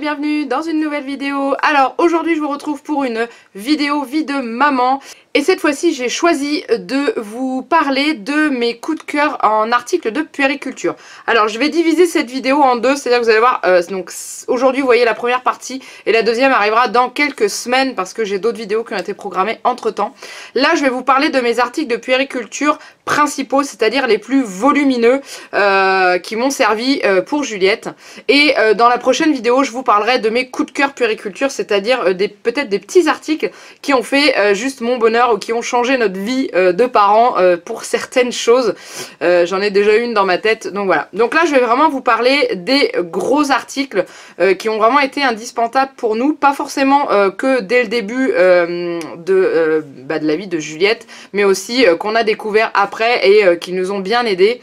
bienvenue dans une nouvelle vidéo. Alors aujourd'hui je vous retrouve pour une vidéo vie de maman. Et cette fois-ci j'ai choisi de vous parler de mes coups de cœur en articles de puériculture. Alors je vais diviser cette vidéo en deux, c'est-à-dire que vous allez voir, donc aujourd'hui vous voyez la première partie et la deuxième arrivera dans quelques semaines parce que j'ai d'autres vidéos qui ont été programmées entre temps. Là je vais vous parler de mes articles de puériculture principaux, c'est-à-dire les plus volumineux qui m'ont servi pour Juliette. Et dans la prochaine vidéo je vous parlerai de mes coups de cœur puériculture, c'est-à-dire peut-être des petits articles qui ont fait juste mon bonheur ou qui ont changé notre vie de parents pour certaines choses. J'en ai déjà une dans ma tête, donc voilà. Donc là je vais vraiment vous parler des gros articles qui ont vraiment été indispensables pour nous, pas forcément que dès le début de la vie de Juliette, mais aussi qu'on a découvert après et qui nous ont bien aidés.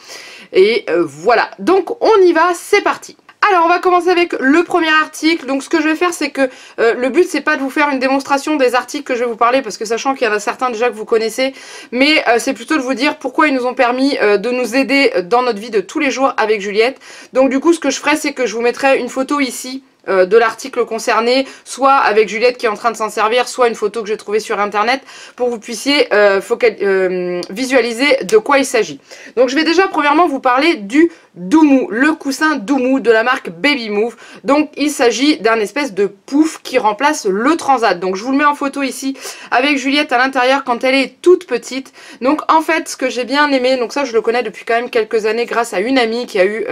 Et voilà, donc on y va, c'est parti. Alors on va commencer avec le premier article. Donc ce que je vais faire c'est que le but c'est pas de vous faire une démonstration des articles que je vais vous parler, parce que sachant qu'il y en a certains déjà que vous connaissez, mais c'est plutôt de vous dire pourquoi ils nous ont permis de nous aider dans notre vie de tous les jours avec Juliette. Donc du coup ce que je ferai c'est que je vous mettrai une photo ici de l'article concerné, soit avec Juliette qui est en train de s'en servir, soit une photo que j'ai trouvée sur internet pour que vous puissiez visualiser de quoi il s'agit. Donc je vais déjà premièrement vous parler du Doumou, le coussin Doumou de la marque Baby Move. Donc il s'agit d'un espèce de pouf qui remplace le transat. Donc je vous le mets en photo ici avec Juliette à l'intérieur quand elle est toute petite. Donc en fait ce que j'ai bien aimé, donc ça je le connais depuis quand même quelques années grâce à une amie qui a eu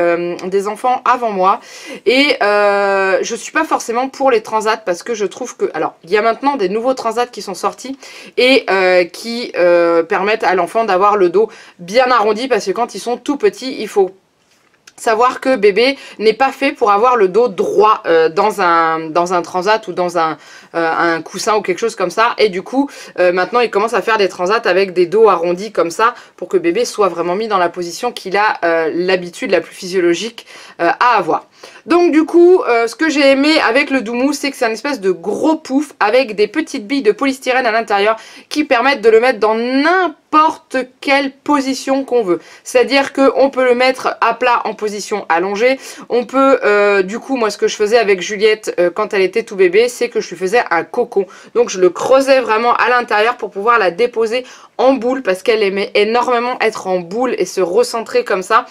des enfants avant moi, et je suis pas forcément pour les transats parce que je trouve que, alors il y a maintenant des nouveaux transats qui sont sortis et qui permettent à l'enfant d'avoir le dos bien arrondi, parce que quand ils sont tout petits il faut savoir que bébé n'est pas fait pour avoir le dos droit dans un transat ou dans un coussin ou quelque chose comme ça. Et du coup maintenant il commence à faire des transats avec des dos arrondis comme ça pour que bébé soit vraiment mis dans la position qu'il a l'habitude la plus physiologique à avoir. Donc du coup ce que j'ai aimé avec le Doumou c'est que c'est un espèce de gros pouf avec des petites billes de polystyrène à l'intérieur qui permettent de le mettre dans n'importe quelle position qu'on veut. C'est-à-dire qu'on peut le mettre à plat en position allongée, on peut du coup moi ce que je faisais avec Juliette quand elle était tout bébé c'est que je lui faisais un cocon. Donc je le creusais vraiment à l'intérieur pour pouvoir la déposer en boule parce qu'elle aimait énormément être en boule et se recentrer comme ça.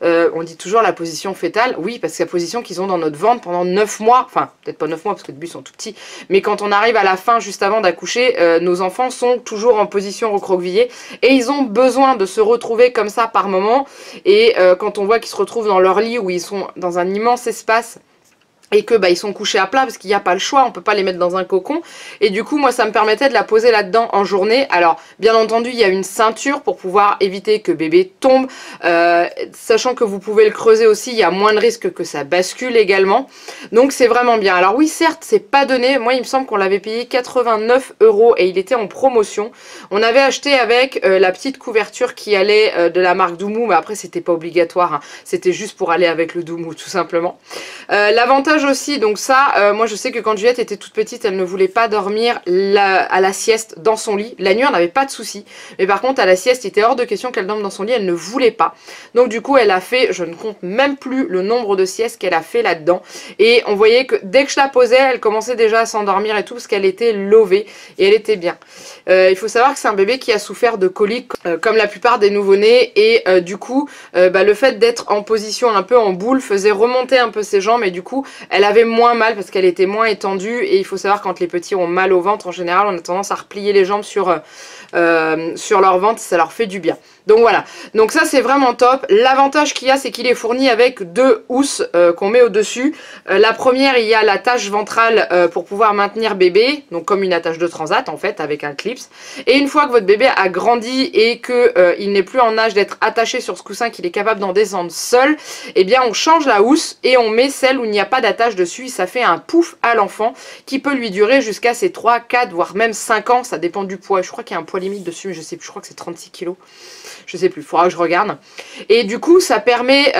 On dit toujours la position fétale, oui parce que la position qu'ils ont dans notre ventre pendant 9 mois, enfin peut-être pas 9 mois parce que au début ils sont tout petits, mais quand on arrive à la fin juste avant d'accoucher, nos enfants sont toujours en position recroquevillée et ils ont besoin de se retrouver comme ça par moment. Et quand on voit qu'ils se retrouvent dans leur lit où ils sont dans un immense espace et que ils sont couchés à plat parce qu'il n'y a pas le choix, on peut pas les mettre dans un cocon, et du coup moi ça me permettait de la poser là-dedans en journée. Alors bien entendu il y a une ceinture pour pouvoir éviter que bébé tombe, sachant que vous pouvez le creuser aussi, il y a moins de risques que ça bascule également, donc c'est vraiment bien. Alors oui certes c'est pas donné, moi il me semble qu'on l'avait payé 89 € et il était en promotion. On avait acheté avec la petite couverture qui allait de la marque Doumou, mais après c'était pas obligatoire, hein. C'était juste pour aller avec le Doumou tout simplement. L'avantage aussi, donc ça, moi je sais que quand Juliette était toute petite, elle ne voulait pas dormir à la sieste dans son lit. La nuit on n'avait pas de soucis, mais par contre à la sieste il était hors de question qu'elle dorme dans son lit, elle ne voulait pas. Donc du coup elle a fait, je ne compte même plus le nombre de siestes qu'elle a fait là-dedans, et on voyait que dès que je la posais elle commençait déjà à s'endormir et tout parce qu'elle était lovée et elle était bien. Il faut savoir que c'est un bébé qui a souffert de coliques comme la plupart des nouveau-nés, et du coup le fait d'être en position un peu en boule faisait remonter un peu ses jambes, et du coup elle avait moins mal parce qu'elle était moins étendue. Et il faut savoir quand les petits ont mal au ventre en général on a tendance à replier les jambes sur leur ventre, ça leur fait du bien. Donc voilà, donc ça c'est vraiment top. L'avantage qu'il y a c'est qu'il est fourni avec deux housses qu'on met au dessus. La première il y a l'attache ventrale pour pouvoir maintenir bébé, donc comme une attache de transat en fait avec un clips. Et une fois que votre bébé a grandi et que il n'est plus en âge d'être attaché sur ce coussin, qu'il est capable d'en descendre seul, et bien on change la housse et on met celle où il n'y a pas d'attache dessus. Ça fait un pouf à l'enfant qui peut lui durer jusqu'à ses 3, 4 voire même 5 ans, ça dépend du poids. Je crois qu'il y a un poids limite dessus mais je sais plus, je crois que c'est 36 kg. Je sais plus, il faudra que je regarde. Et du coup ça permet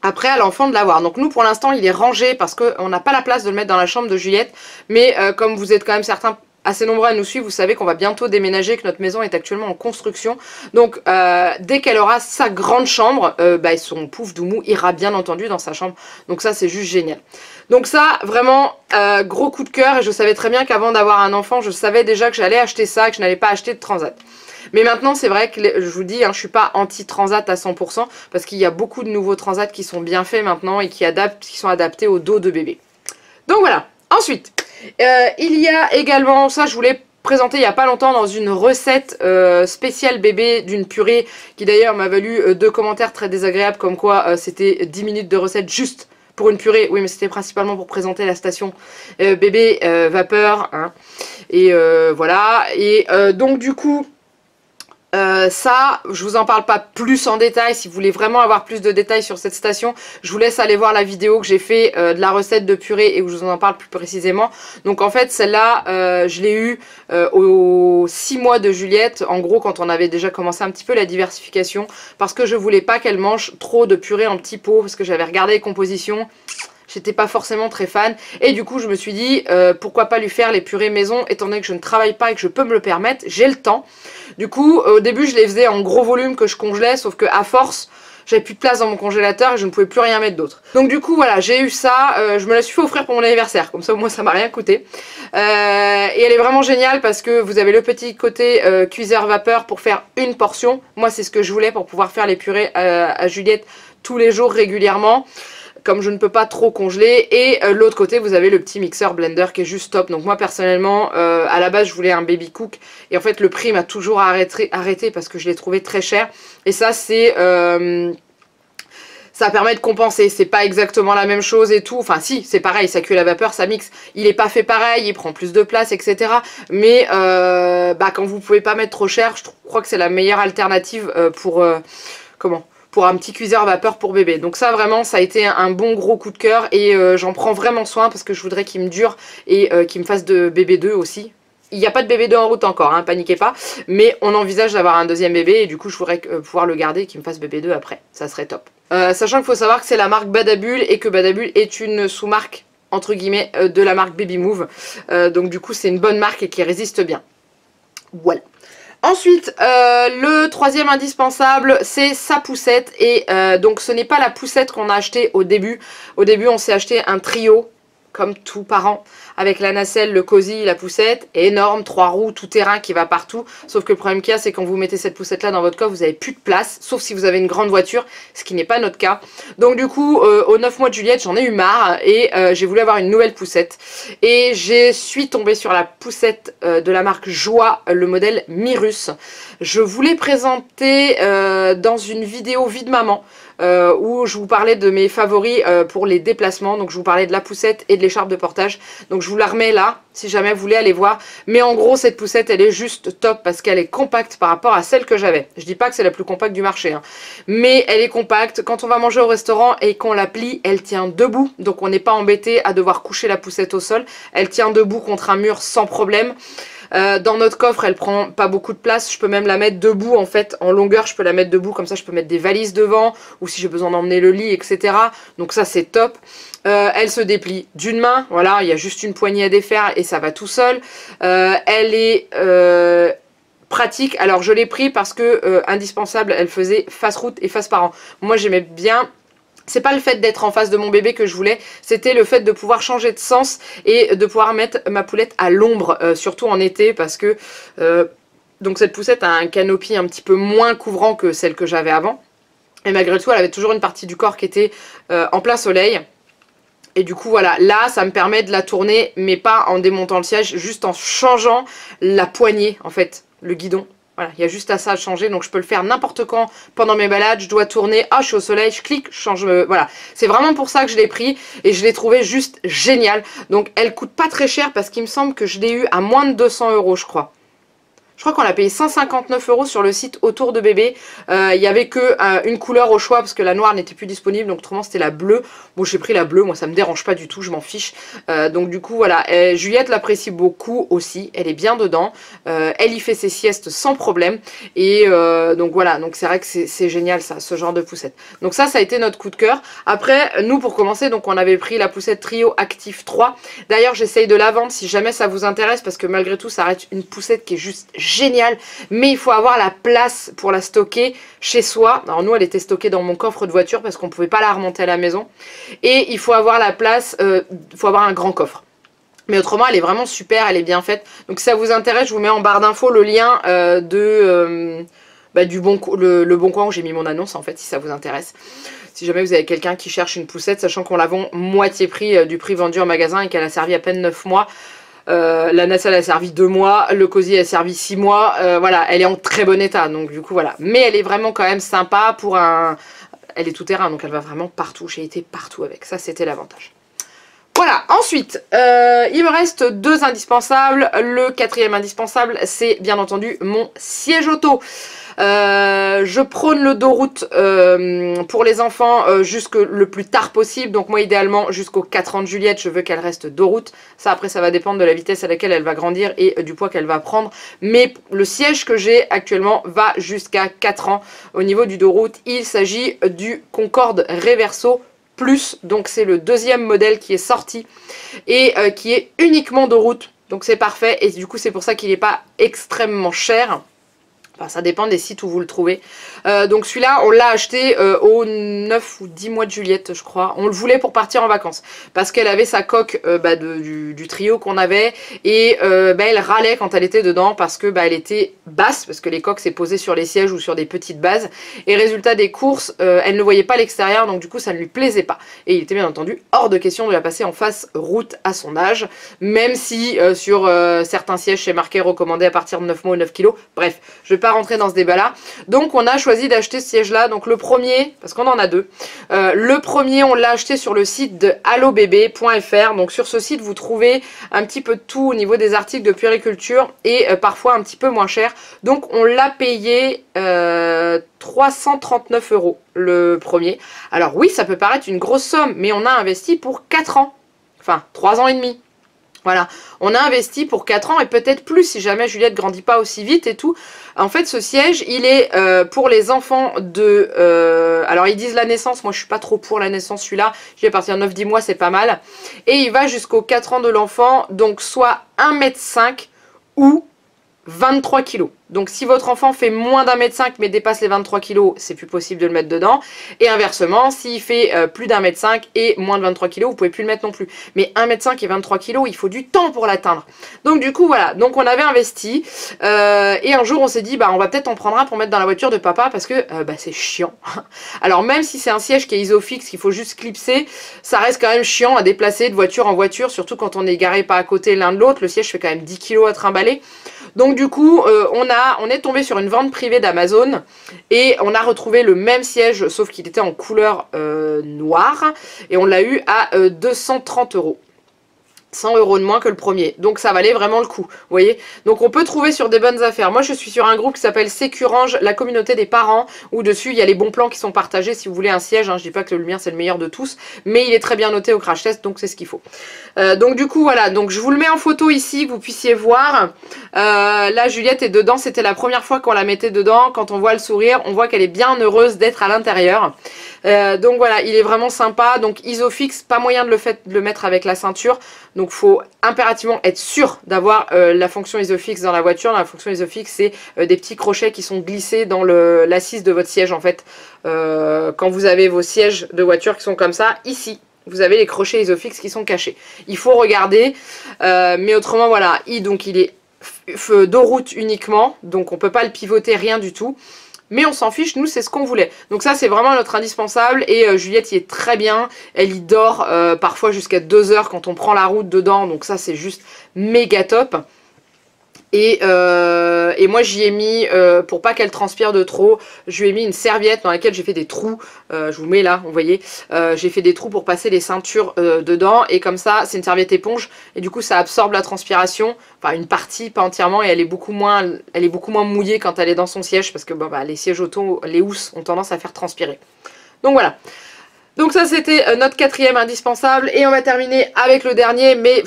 après à l'enfant de l'avoir. Donc nous pour l'instant il est rangé parce qu'on n'a pas la place de le mettre dans la chambre de Juliette, mais comme vous êtes quand même certains assez nombreux à nous suivre, vous savez qu'on va bientôt déménager, que notre maison est actuellement en construction. Donc dès qu'elle aura sa grande chambre, son pouf Doumou ira bien entendu dans sa chambre. Donc ça c'est juste génial. Donc ça vraiment gros coup de cœur, et je savais très bien qu'avant d'avoir un enfant, je savais déjà que j'allais acheter ça, que je n'allais pas acheter de transat. Mais maintenant c'est vrai que je vous dis, hein, je suis pas anti-transat à 100% parce qu'il y a beaucoup de nouveaux transats qui sont bien faits maintenant et qui sont adaptés au dos de bébé. Donc voilà. Ensuite, il y a également, ça je voulais présenter il n'y a pas longtemps dans une recette spéciale bébé d'une purée qui d'ailleurs m'a valu 2 commentaires très désagréables comme quoi c'était 10 minutes de recette juste pour une purée. Oui mais c'était principalement pour présenter la station bébé vapeur, hein. Et voilà, et donc du coup ça, je vous en parle pas plus en détail. Si vous voulez vraiment avoir plus de détails sur cette station, je vous laisse aller voir la vidéo que j'ai fait de la recette de purée et où je vous en parle plus précisément. Donc en fait celle-là, je l'ai eue aux 6 mois de Juliette, en gros quand on avait déjà commencé un petit peu la diversification, parce que je voulais pas qu'elle mange trop de purée en petits pots, parce que j'avais regardé les compositions. J'étais pas forcément très fan et du coup je me suis dit pourquoi pas lui faire les purées maison étant donné que je ne travaille pas et que je peux me le permettre, j'ai le temps. Du coup au début je les faisais en gros volume que je congelais, sauf que à force j'avais plus de place dans mon congélateur et je ne pouvais plus rien mettre d'autre. Donc du coup voilà, j'ai eu ça, je me la suis fait offrir pour mon anniversaire, comme ça au moins ça m'a rien coûté. Et elle est vraiment géniale parce que vous avez le petit côté cuiseur vapeur pour faire une portion. Moi c'est ce que je voulais pour pouvoir faire les purées à Juliette tous les jours régulièrement, comme je ne peux pas trop congeler. Et l'autre côté vous avez le petit mixeur blender qui est juste top. Donc moi personnellement à la base je voulais un baby cook et en fait le prix m'a toujours arrêté parce que je l'ai trouvé très cher. Et ça c'est ça permet de compenser, c'est pas exactement la même chose et tout, enfin si, c'est pareil, ça cuit à la vapeur, ça mixe, il est pas fait pareil, il prend plus de place, etc. Mais quand vous pouvez pas mettre trop cher, je crois que c'est la meilleure alternative pour un petit cuiseur vapeur pour bébé. Donc ça vraiment ça a été un bon gros coup de cœur et j'en prends vraiment soin parce que je voudrais qu'il me dure et qu'il me fasse de bébé 2 aussi. Il n'y a pas de bébé 2 en route encore, hein, paniquez pas, mais on envisage d'avoir un deuxième bébé et du coup je voudrais pouvoir le garder et qu'il me fasse bébé 2 après, ça serait top. Sachant qu'il faut savoir que c'est la marque Badabul et que Badabul est une sous-marque entre guillemets de la marque Baby Move, donc du coup c'est une bonne marque et qui résiste bien. Voilà. Ensuite, le troisième indispensable, c'est sa poussette. Et donc ce n'est pas la poussette qu'on a acheté au début. Au début, on s'est acheté un trio, comme tout parent, avec la nacelle, le cosy, la poussette, énorme, 3 roues, tout terrain qui va partout. Sauf que le problème qu'il y a, c'est quand vous mettez cette poussette là dans votre coffre, vous n'avez plus de place, sauf si vous avez une grande voiture, ce qui n'est pas notre cas. Donc du coup, aux 9 mois de Juliette, j'en ai eu marre et j'ai voulu avoir une nouvelle poussette. Et je suis tombée sur la poussette de la marque Joie, le modèle Mirus. Je vous l'ai présenté dans une vidéo vie de maman. Où je vous parlais de mes favoris pour les déplacements. Donc je vous parlais de la poussette et de l'écharpe de portage. Donc je vous la remets là si jamais vous voulez aller voir. Mais en gros cette poussette elle est juste top parce qu'elle est compacte par rapport à celle que j'avais. Je dis pas que c'est la plus compacte du marché, hein, mais elle est compacte. Quand on va manger au restaurant et qu'on la plie, elle tient debout. Donc on n'est pas embêté à devoir coucher la poussette au sol. Elle tient debout contre un mur sans problème. Dans notre coffre elle prend pas beaucoup de place, je peux même la mettre debout en fait, en longueur je peux la mettre debout, comme ça je peux mettre des valises devant ou si j'ai besoin d'emmener le lit, etc. Donc ça c'est top. Elle se déplie d'une main, voilà, il y a juste une poignée à défaire et ça va tout seul. Elle est pratique, alors je l'ai pris parce que indispensable, elle faisait face route et face parent. Moi j'aimais bien. C'est pas le fait d'être en face de mon bébé que je voulais, c'était le fait de pouvoir changer de sens et de pouvoir mettre ma poulette à l'ombre, surtout en été parce que donc cette poussette a un canopy un petit peu moins couvrant que celle que j'avais avant. Et malgré tout, elle avait toujours une partie du corps qui était en plein soleil. Et du coup voilà, là ça me permet de la tourner, mais pas en démontant le siège, juste en changeant la poignée en fait, le guidon. Voilà, il y a juste à ça à changer, donc je peux le faire n'importe quand pendant mes balades, je dois tourner, ah je suis au soleil, je clique, je change, voilà. C'est vraiment pour ça que je l'ai pris et je l'ai trouvé juste génial. Donc elle coûte pas très cher parce qu'il me semble que je l'ai eu à moins de 200 € je crois. Je crois qu'on l'a payé 159 € sur le site Autour de Bébé. Il y avait que une couleur au choix parce que la noire n'était plus disponible. Donc autrement c'était la bleue. Bon, j'ai pris la bleue. Moi ça me dérange pas du tout. Je m'en fiche. Donc du coup voilà. Juliette l'apprécie beaucoup aussi. Elle est bien dedans. Elle y fait ses siestes sans problème. Et donc voilà. Donc c'est vrai que c'est génial ça, ce genre de poussette. Donc ça a été notre coup de cœur. Après nous pour commencer donc on avait pris la poussette Trio Active 3. D'ailleurs j'essaye de la vendre si jamais ça vous intéresse parce que malgré tout ça reste une poussette qui est juste génial, mais il faut avoir la place pour la stocker chez soi. Alors nous elle était stockée dans mon coffre de voiture parce qu'on pouvait pas la remonter à la maison, et il faut avoir la place, il faut avoir un grand coffre. Mais autrement elle est vraiment super, elle est bien faite. Donc si ça vous intéresse je vous mets en barre d'infos le lien du le Bon Coin où j'ai mis mon annonce en fait, si ça vous intéresse. Si jamais vous avez quelqu'un qui cherche une poussette, sachant qu'on la vend moitié prix du prix vendu en magasin et qu'elle a servi à peine 9 mois. La nacelle a servi 2 mois, le cosy a servi 6 mois, voilà, elle est en très bon état, donc du coup voilà. Mais elle est vraiment quand même sympa pour un... Elle est tout terrain, donc elle va vraiment partout, j'ai été partout avec, ça c'était l'avantage. Voilà, ensuite, il me reste 2 indispensables. Le 4e indispensable, c'est bien entendu mon siège auto. Je prône le dos route pour les enfants jusque le plus tard possible. Donc moi idéalement jusqu'aux 4 ans de Juliette je veux qu'elle reste dos route. Ça après ça va dépendre de la vitesse à laquelle elle va grandir et du poids qu'elle va prendre. Mais le siège que j'ai actuellement va jusqu'à 4 ans. Au niveau du dos route il s'agit du Concorde Reverso Plus. Donc c'est le 2e modèle qui est sorti et qui est uniquement dos route. Donc c'est parfait et du coup c'est pour ça qu'il n'est pas extrêmement cher. Enfin, ça dépend des sites où vous le trouvez. Donc celui-là, on l'a acheté au 9 ou 10 mois de Juliette, je crois. On le voulait pour partir en vacances. Parce qu'elle avait sa coque du trio qu'on avait. Et elle râlait quand elle était dedans parce que elle était basse. Parce que les coques, c'est posé sur les sièges ou sur des petites bases. Et résultat des courses, elle ne voyait pas l'extérieur. Donc du coup, ça ne lui plaisait pas. Et il était bien entendu hors de question de la passer en face route à son âge. Même si sur certains sièges, c'est marqué recommandé à partir de 9 mois ou 9 kilos. Bref, je vais pas rentrer dans ce débat là. Donc on a choisi d'acheter ce siège là. Donc le premier, parce qu'on en a 2, le premier on l'a acheté sur le site de allobébé.fr. donc sur ce site vous trouvez un petit peu de tout au niveau des articles de puériculture et parfois un petit peu moins cher. Donc on l'a payé 339 € le premier. Alors oui ça peut paraître une grosse somme mais on a investi pour 4 ans, enfin 3 ans et demi. Voilà, on a investi pour 4 ans et peut-être plus si jamais Juliette grandit pas aussi vite et tout. En fait, ce siège, il est pour les enfants de... alors, ils disent la naissance. Moi, je suis pas trop pour la naissance, celui-là. Je vais partir 9-10 mois, c'est pas mal. Et il va jusqu'aux 4 ans de l'enfant. Donc, soit 1,5 m ou 23 kg. Donc si votre enfant fait moins d'1,5 m mais dépasse les 23 kg, c'est plus possible de le mettre dedans. Et inversement, s'il fait plus d'1,5 m et moins de 23 kg, vous pouvez plus le mettre non plus. Mais 1,5 m et 23 kg, il faut du temps pour l'atteindre. Donc du coup voilà, donc on avait investi et un jour on s'est dit on va peut-être en prendre un pour mettre dans la voiture de papa parce que c'est chiant. Alors même si c'est un siège qui est isofix, qu'il faut juste clipser, ça reste quand même chiant à déplacer de voiture en voiture, surtout quand on est garé pas à côté l'un de l'autre. Le siège fait quand même 10 kg à trimballer. Donc du coup on est tombé sur une vente privée d'Amazon et on a retrouvé le même siège sauf qu'il était en couleur noire et on l'a eu à 230 €. 100 € de moins que le premier, donc ça valait vraiment le coup, vous voyez. Donc on peut trouver sur des bonnes affaires. Moi je suis sur un groupe qui s'appelle Sécurange, la communauté des parents, où dessus il y a les bons plans qui sont partagés si vous voulez un siège, je dis pas que le mien c'est le meilleur de tous, mais il est très bien noté au crash test, donc c'est ce qu'il faut. Donc du coup voilà, donc je vous le mets en photo ici, que vous puissiez voir. Là Juliette est dedans, c'était la première fois qu'on la mettait dedans. Quand on voit le sourire, on voit qu'elle est bien heureuse d'être à l'intérieur. Donc voilà, il est vraiment sympa. Donc isofix, pas moyen de le mettre avec la ceinture. Donc faut impérativement être sûr d'avoir la fonction isofix dans la voiture. La fonction isofix, c'est des petits crochets qui sont glissés dans l'assise de votre siège en fait. Quand vous avez vos sièges de voiture qui sont comme ça, ici, vous avez les crochets isofix qui sont cachés. Il faut regarder, mais autrement voilà, donc il est dos route uniquement, donc on peut pas le pivoter, rien du tout. Mais on s'en fiche, nous c'est ce qu'on voulait. Donc ça c'est vraiment notre indispensable et Juliette y est très bien. Elle y dort parfois jusqu'à 2 heures quand on prend la route dedans. Donc ça c'est juste méga top. Et moi j'y ai mis, pour pas qu'elle transpire de trop, je lui ai mis une serviette dans laquelle j'ai fait des trous, je vous mets là, vous voyez, j'ai fait des trous pour passer les ceintures dedans, et comme ça c'est une serviette éponge, et du coup ça absorbe la transpiration, enfin une partie, pas entièrement, et elle est beaucoup moins mouillée quand elle est dans son siège, parce que bon, bah, les sièges auto, les housses ont tendance à faire transpirer. Donc voilà. Donc ça c'était notre quatrième indispensable, et on va terminer avec le dernier, mais...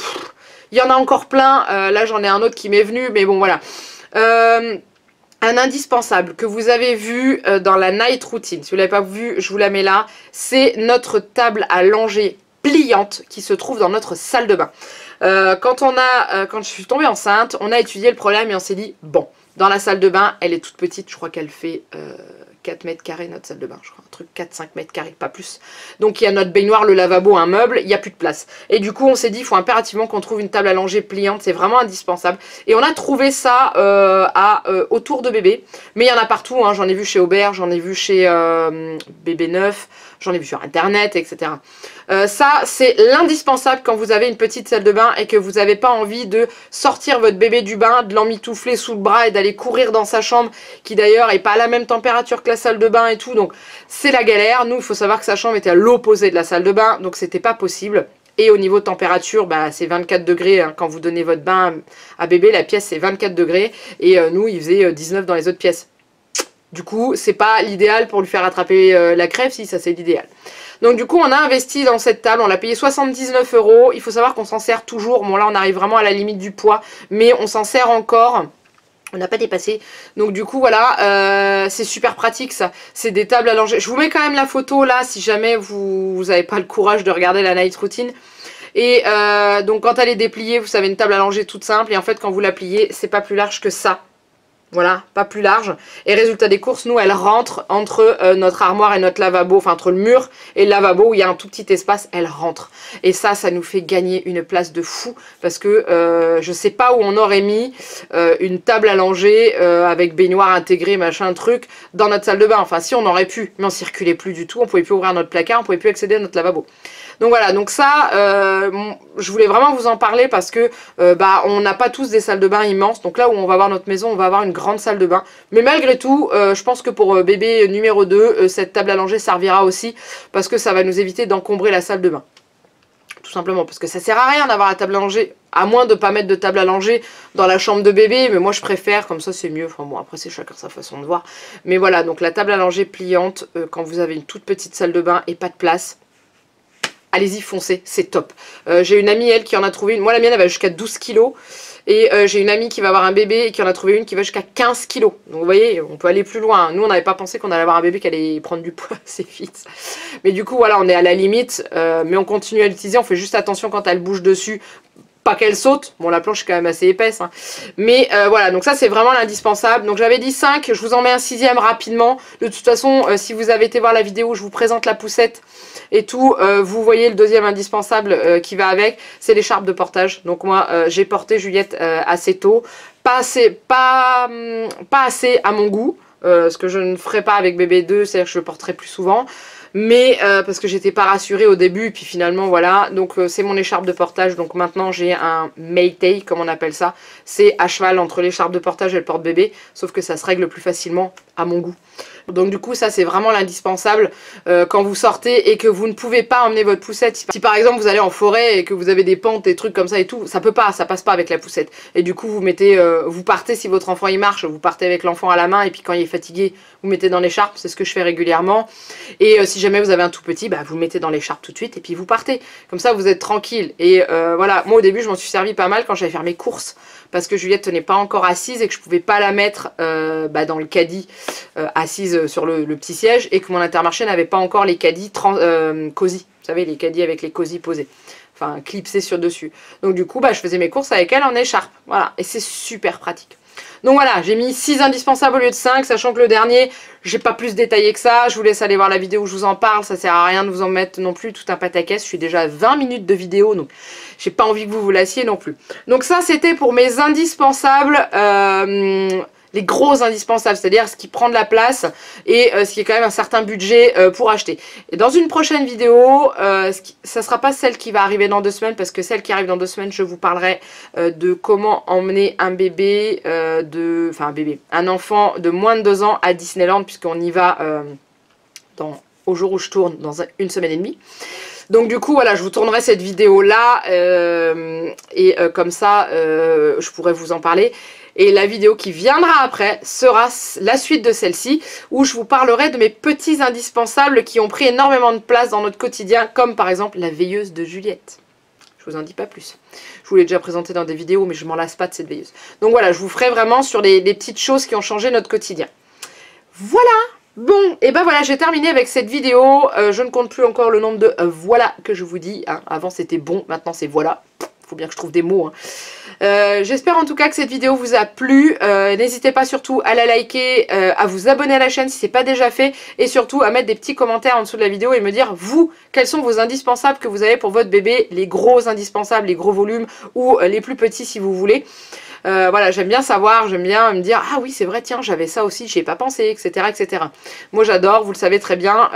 il y en a encore plein, là j'en ai un autre qui m'est venu, mais bon voilà. Un indispensable que vous avez vu dans la night routine, si vous ne l'avez pas vu, je vous la mets là, c'est notre table à langer pliante qui se trouve dans notre salle de bain. Quand je suis tombée enceinte, on a étudié le problème et on s'est dit, bon, dans la salle de bain, elle est toute petite, je crois qu'elle fait 4 mètres carrés notre salle de bain, je crois, un truc 4-5 mètres carrés, pas plus. Donc il y a notre baignoire, le lavabo, un meuble, il n'y a plus de place. Et du coup on s'est dit, il faut impérativement qu'on trouve une table à langer pliante, c'est vraiment indispensable. Et on a trouvé ça autour de bébé, mais il y en a partout, hein. J'en ai vu chez Aubert, j'en ai vu chez Bébé Neuf, j'en ai vu sur internet, etc. Ça c'est l'indispensable quand vous avez une petite salle de bain et que vous n'avez pas envie de sortir votre bébé du bain, de l'emmitoufler sous le bras et d'aller courir dans sa chambre, qui d'ailleurs est pas à la même température que la salle de bain et tout, donc c'est la galère. Nous il faut savoir que sa chambre était à l'opposé de la salle de bain, donc c'était pas possible. Et au niveau de température, bah, c'est 24 degrés, hein. Quand vous donnez votre bain à bébé, la pièce c'est 24 degrés, et nous il faisait 19 dans les autres pièces. Du coup, c'est pas l'idéal pour lui faire attraper la crève, si ça c'est l'idéal. Donc du coup, on a investi dans cette table, on l'a payé 79 €. Il faut savoir qu'on s'en sert toujours. Bon là, on arrive vraiment à la limite du poids, mais on s'en sert encore. On n'a pas dépassé. Donc du coup, voilà, c'est super pratique ça. C'est des tables à langer. Je vous mets quand même la photo là, si jamais vous n'avez pas le courage de regarder la night routine. Et donc quand elle est dépliée, vous savez, une table à langer toute simple. Et en fait, quand vous la pliez, c'est pas plus large que ça. Voilà, pas plus large. Et résultat des courses, nous, elle rentre entre notre armoire et notre lavabo, enfin entre le mur et le lavabo où il y a un tout petit espace, elle rentre. Et ça nous fait gagner une place de fou parce que je sais pas où on aurait mis une table à langer avec baignoire intégrée, machin truc, dans notre salle de bain. Enfin, si on aurait pu, mais on circulait plus du tout, on pouvait plus ouvrir notre placard, on pouvait plus accéder à notre lavabo. Donc voilà, donc ça, je voulais vraiment vous en parler parce que bah, on n'a pas tous des salles de bain immenses. Donc là où on va avoir notre maison, on va avoir une grande salle de bain. Mais malgré tout, je pense que pour bébé numéro 2, cette table à langer servira aussi parce que ça va nous éviter d'encombrer la salle de bain. Tout simplement, parce que ça sert à rien d'avoir la table à langer, à moins de ne pas mettre de table à langer dans la chambre de bébé, mais moi je préfère, comme ça c'est mieux, enfin bon après c'est chacun sa façon de voir. Mais voilà, donc la table à langer pliante, quand vous avez une toute petite salle de bain et pas de place, allez-y, foncez, c'est top. J'ai une amie, elle, qui en a trouvé une. Moi, la mienne, elle va jusqu'à 12 kilos. Et j'ai une amie qui va avoir un bébé et qui en a trouvé une qui va jusqu'à 15 kilos. Donc, vous voyez, on peut aller plus loin. Nous, on n'avait pas pensé qu'on allait avoir un bébé qui allait prendre du poids assez vite. Mais du coup, voilà, on est à la limite. Mais on continue à l'utiliser. On fait juste attention quand elle bouge dessus. Pas qu'elle saute, bon la planche est quand même assez épaisse, hein. Mais voilà, donc ça c'est vraiment l'indispensable. Donc j'avais dit 5, je vous en mets un 6e rapidement. De toute façon, si vous avez été voir la vidéo où je vous présente la poussette et tout, vous voyez le deuxième indispensable qui va avec, c'est l'écharpe de portage. Donc moi j'ai porté Juliette assez tôt, pas assez à mon goût, ce que je ne ferai pas avec bébé 2, c'est-à-dire que je le porterai plus souvent. Mais parce que j'étais pas rassurée au début, et puis finalement voilà, donc c'est mon écharpe de portage. Donc maintenant j'ai un Maytay comme on appelle ça, c'est à cheval entre l'écharpe de portage et le porte-bébé, sauf que ça se règle plus facilement à mon goût. Donc du coup ça c'est vraiment l'indispensable quand vous sortez et que vous ne pouvez pas emmener votre poussette. Si par exemple vous allez en forêt et que vous avez des pentes, des trucs comme ça et tout, ça passe pas avec la poussette. Et du coup vous mettez, vous partez, si votre enfant il marche, vous partez avec l'enfant à la main et puis quand il est fatigué vous mettez dans l'écharpe, c'est ce que je fais régulièrement. Et si jamais vous avez un tout petit, bah, vous le mettez dans l'écharpe tout de suite et puis vous partez. Comme ça vous êtes tranquille. Et voilà, moi au début je m'en suis servi pas mal quand j'allais faire mes courses. Parce que Juliette n'est pas encore assise et que je pouvais pas la mettre dans le caddie assise sur le petit siège et que mon Intermarché n'avait pas encore les caddies cosy. Vous savez, les caddies avec les cosy posés. Enfin, clipsés sur dessus. Donc du coup, bah, je faisais mes courses avec elle en écharpe. Voilà, et c'est super pratique. Donc voilà, j'ai mis 6 indispensables au lieu de 5, sachant que le dernier, j'ai pas plus détaillé que ça. Je vous laisse aller voir la vidéo où je vous en parle, ça sert à rien de vous en mettre non plus tout un pataquès. Je suis déjà à 20 minutes de vidéo, donc j'ai pas envie que vous vous lassiez non plus. Donc ça, c'était pour mes indispensables. les gros indispensables, c'est-à-dire ce qui prend de la place et ce qui est quand même un certain budget pour acheter. Et dans une prochaine vidéo, ça sera pas celle qui va arriver dans 2 semaines, parce que celle qui arrive dans 2 semaines, je vous parlerai de comment emmener un bébé, un enfant de moins de 2 ans à Disneyland, puisqu'on y va au jour où je tourne, dans 1 semaine et demie. Donc du coup, voilà, je vous tournerai cette vidéo-là comme ça, je pourrai vous en parler. Et la vidéo qui viendra après sera la suite de celle-ci, où je vous parlerai de mes petits indispensables qui ont pris énormément de place dans notre quotidien, comme par exemple la veilleuse de Juliette. Je vous en dis pas plus. Je vous l'ai déjà présenté dans des vidéos, mais je m'en lasse pas de cette veilleuse. Donc voilà, je vous ferai vraiment sur les petites choses qui ont changé notre quotidien. Voilà! Bon, et ben voilà, j'ai terminé avec cette vidéo. Je ne compte plus encore le nombre de voilà que je vous dis. Hein. Avant c'était bon, maintenant c'est voilà. Faut bien que je trouve des mots. Hein. J'espère en tout cas que cette vidéo vous a plu. N'hésitez pas surtout à la liker, à vous abonner à la chaîne si ce n'est pas déjà fait. Et surtout à mettre des petits commentaires en dessous de la vidéo et me dire, vous, quels sont vos indispensables que vous avez pour votre bébé. Les gros indispensables, les gros volumes ou les plus petits si vous voulez. Voilà, j'aime bien savoir, j'aime bien me dire, ah oui c'est vrai, tiens j'avais ça aussi, j'y ai pas pensé, etc. etc. Moi j'adore, vous le savez très bien,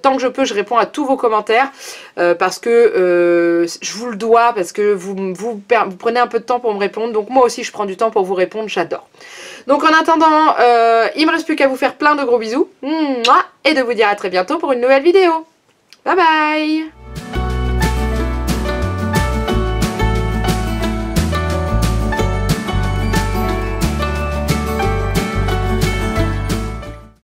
tant que je peux je réponds à tous vos commentaires, parce que je vous le dois, parce que vous prenez un peu de temps pour me répondre, donc moi aussi je prends du temps pour vous répondre, j'adore. Donc en attendant, il me reste plus qu'à vous faire plein de gros bisous, et de vous dire à très bientôt pour une nouvelle vidéo. Bye bye.